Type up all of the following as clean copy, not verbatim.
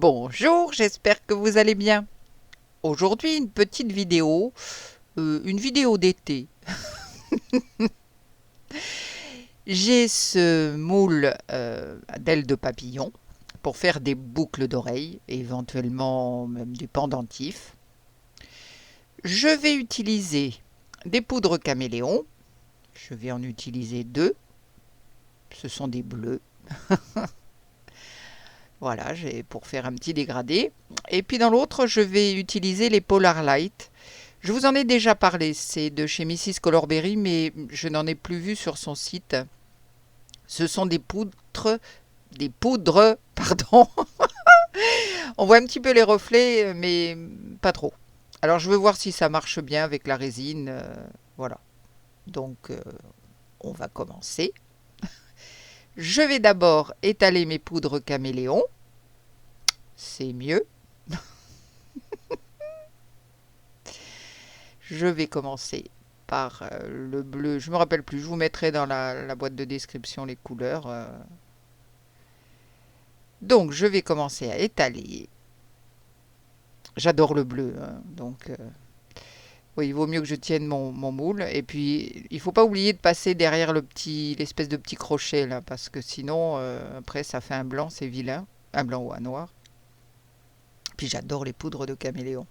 Bonjour, j'espère que vous allez bien. Aujourd'hui, une petite vidéo, une vidéo d'été. J'ai ce moule d'ailes de papillon pour faire des boucles d'oreilles, éventuellement même du pendentif. Je vais utiliser des poudres caméléon. Je vais en utiliser deux. Ce sont des bleus. Voilà, j'ai pour faire un petit dégradé. Et puis dans l'autre, je vais utiliser les Polar Light. Je vous en ai déjà parlé, c'est de chez Mrs. Colorberry, mais je n'en ai plus vu sur son site. Ce sont des poudres, pardon. On voit un petit peu les reflets, mais pas trop. Alors je veux voir si ça marche bien avec la résine. Voilà. Donc on va commencer. Je vais d'abord étaler mes poudres caméléon. C'est mieux. Je vais commencer par le bleu. Je me rappelle plus. Je vous mettrai dans la boîte de description les couleurs. Donc je vais commencer à étaler. J'adore le bleu, hein, donc oui, il vaut mieux que je tienne mon moule. Et puis il faut pas oublier de passer derrière l'espèce de petit crochet là, parce que sinon après ça fait un blanc, c'est vilain, un blanc ou un noir. Puis j'adore les poudres de caméléon.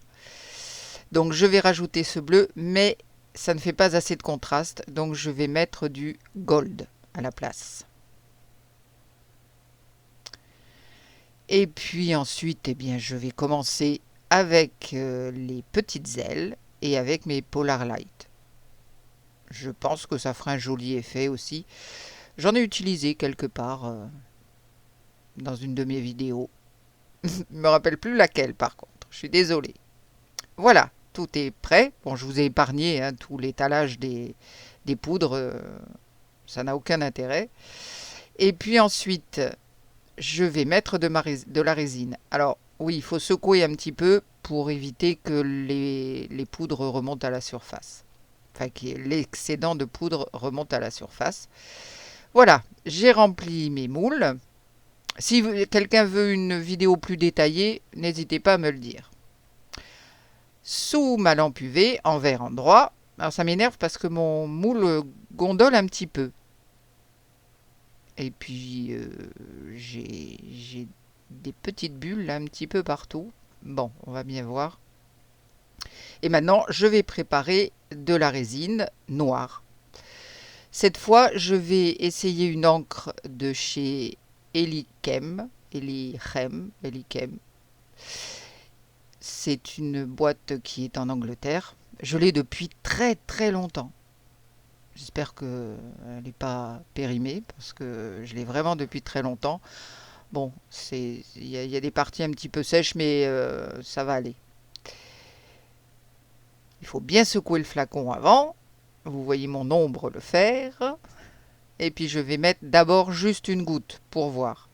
Donc je vais rajouter ce bleu, mais ça ne fait pas assez de contraste, donc je vais mettre du gold à la place. Et puis ensuite, eh bien, je vais commencer avec les petites ailes et avec mes Polar Light. Je pense que ça fera un joli effet aussi. J'en ai utilisé quelque part dans une de mes vidéos. Je ne me rappelle plus laquelle par contre. Je suis désolée. Voilà, tout est prêt. Bon, je vous ai épargné hein, tout l'étalage des poudres. Ça n'a aucun intérêt. Et puis ensuite, je vais mettre de la résine. Alors oui, il faut secouer un petit peu pour éviter que les poudres remontent à la surface. Enfin, que l'excédent de poudre remonte à la surface. Voilà, j'ai rempli mes moules. Si quelqu'un veut une vidéo plus détaillée, n'hésitez pas à me le dire. Sous ma lampe UV, en vert endroit. Alors ça m'énerve parce que mon moule gondole un petit peu. Et puis j'ai des petites bulles là, un petit peu partout. Bon, on va bien voir. Et maintenant, je vais préparer de la résine noire. Cette fois, je vais essayer une encre de chez Elichem. Elichem. C'est une boîte qui est en Angleterre. Je l'ai depuis très très longtemps. J'espère qu'elle n'est pas périmée parce que je l'ai vraiment depuis très longtemps. Bon, il y a des parties un petit peu sèches, mais ça va aller. Il faut bien secouer le flacon avant. Vous voyez mon ombre le faire. Et puis je vais mettre d'abord juste une goutte pour voir.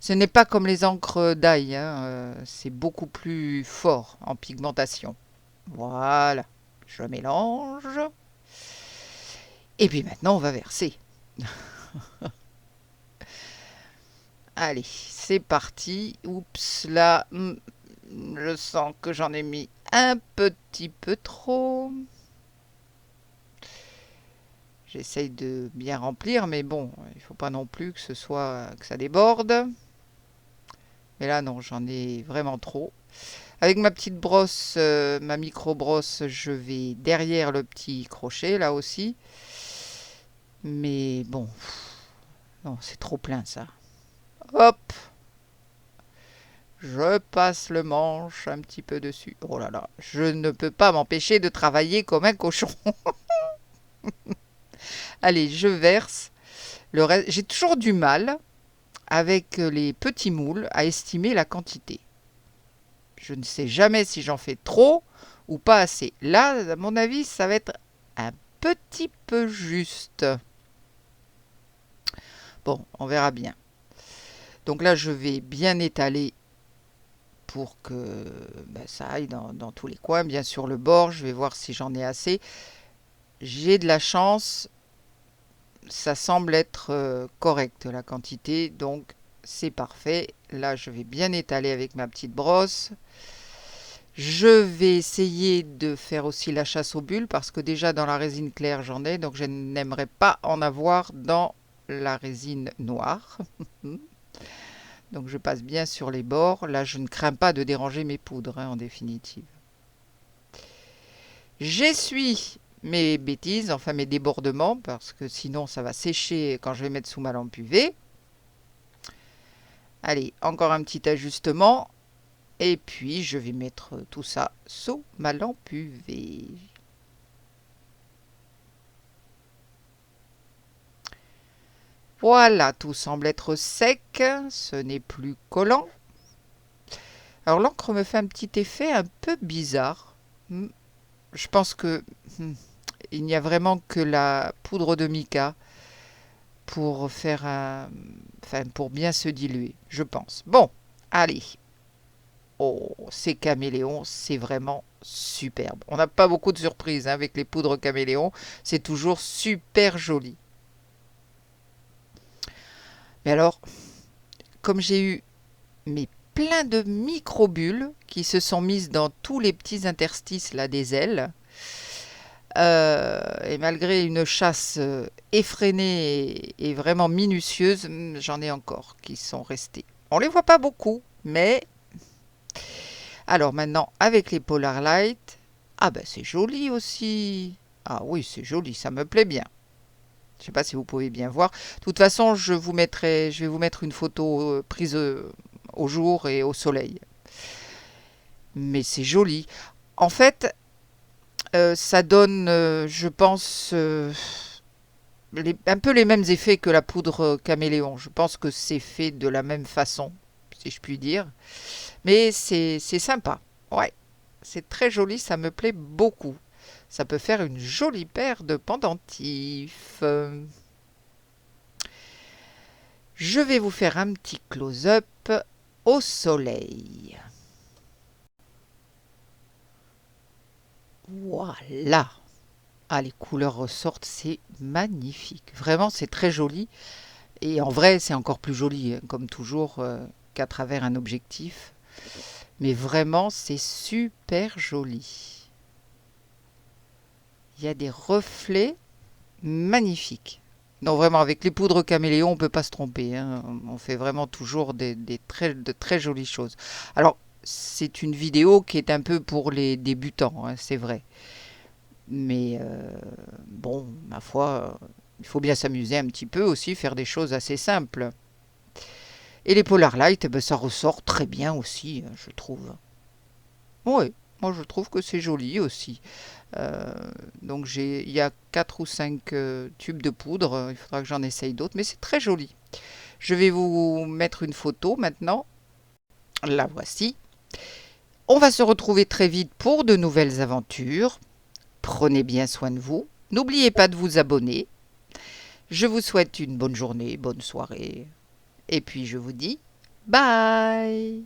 Ce n'est pas comme les encres d'ail, hein, c'est beaucoup plus fort en pigmentation. Voilà, je mélange. Et puis maintenant on va verser. Allez, c'est parti. Oups, là, je sens que j'en ai mis un petit peu trop. J'essaye de bien remplir, mais bon, il faut pas non plus que ça déborde. Mais là, non, j'en ai vraiment trop. Avec ma petite brosse, ma micro-brosse, je vais derrière le petit crochet, là aussi. Mais bon, non, c'est trop plein, ça. Hop, je passe le manche un petit peu dessus. Oh là là, je ne peux pas m'empêcher de travailler comme un cochon. Allez, je verse le reste. J'ai toujours du mal avec les petits moules à estimer la quantité. Je ne sais jamais si j'en fais trop ou pas assez. Là, à mon avis, ça va être un petit peu juste. Bon, on verra bien. Donc là, je vais bien étaler pour que ça aille dans tous les coins. Bien sûr, le bord, je vais voir si j'en ai assez. J'ai de la chance. Ça semble être correct la quantité. Donc, c'est parfait. Là, je vais bien étaler avec ma petite brosse. Je vais essayer de faire aussi la chasse aux bulles parce que déjà dans la résine claire j'en ai, donc je n'aimerais pas en avoir dans la résine noire. Donc je passe bien sur les bords. Là, je ne crains pas de déranger mes poudres, hein, en définitive. J'essuie mes bêtises, enfin mes débordements, parce que sinon ça va sécher quand je vais mettre sous ma lampe UV. Allez, encore un petit ajustement. Et puis je vais mettre tout ça sous ma lampe UV. Voilà, tout semble être sec, ce n'est plus collant. Alors l'encre me fait un petit effet un peu bizarre. Je pense que il n'y a vraiment que la poudre de mica pour faire enfin pour bien se diluer, je pense. Bon, allez. Oh, ces caméléons, c'est vraiment superbe. On n'a pas beaucoup de surprises, hein, avec les poudres caméléons. C'est toujours super joli. Mais alors, comme j'ai eu mes plein de micro-bulles qui se sont mises dans tous les petits interstices là des ailes, et malgré une chasse effrénée et vraiment minutieuse, j'en ai encore qui sont restés. On les voit pas beaucoup, mais... Alors maintenant, avec les Polar Light, ah ben c'est joli aussi. Ah oui, c'est joli, ça me plaît bien. Je ne sais pas si vous pouvez bien voir. De toute façon, je vais vous mettre une photo prise au jour et au soleil. Mais c'est joli. En fait, ça donne, je pense, un peu les mêmes effets que la poudre caméléon. Je pense que c'est fait de la même façon, si je puis dire. Mais c'est sympa. Ouais, c'est très joli, ça me plaît beaucoup. Ça peut faire une jolie paire de pendentifs. Je vais vous faire un petit close-up au soleil. Voilà. Ah, les couleurs ressortent, c'est magnifique. Vraiment, c'est très joli. Et en vrai, c'est encore plus joli, hein, comme toujours, qu'à travers un objectif. Mais vraiment, c'est super joli. Il y a des reflets magnifiques. Non, vraiment, avec les poudres caméléon, on ne peut pas se tromper, hein. On fait vraiment toujours de très jolies choses. Alors, c'est une vidéo qui est un peu pour les débutants, hein, c'est vrai. Mais bon, ma foi, il faut bien s'amuser un petit peu aussi, faire des choses assez simples. Et les Polar Light, ben, ça ressort très bien aussi, je trouve. Oui, moi je trouve que c'est joli aussi. Euh, donc il y a 4 ou 5 tubes de poudre, il faudra que j'en essaye d'autres, mais c'est très joli. Je vais vous mettre une photo maintenant. La voici. On va se retrouver très vite pour de nouvelles aventures. Prenez bien soin de vous. N'oubliez pas de vous abonner. Je vous souhaite une bonne journée, bonne soirée. Et puis je vous dis bye.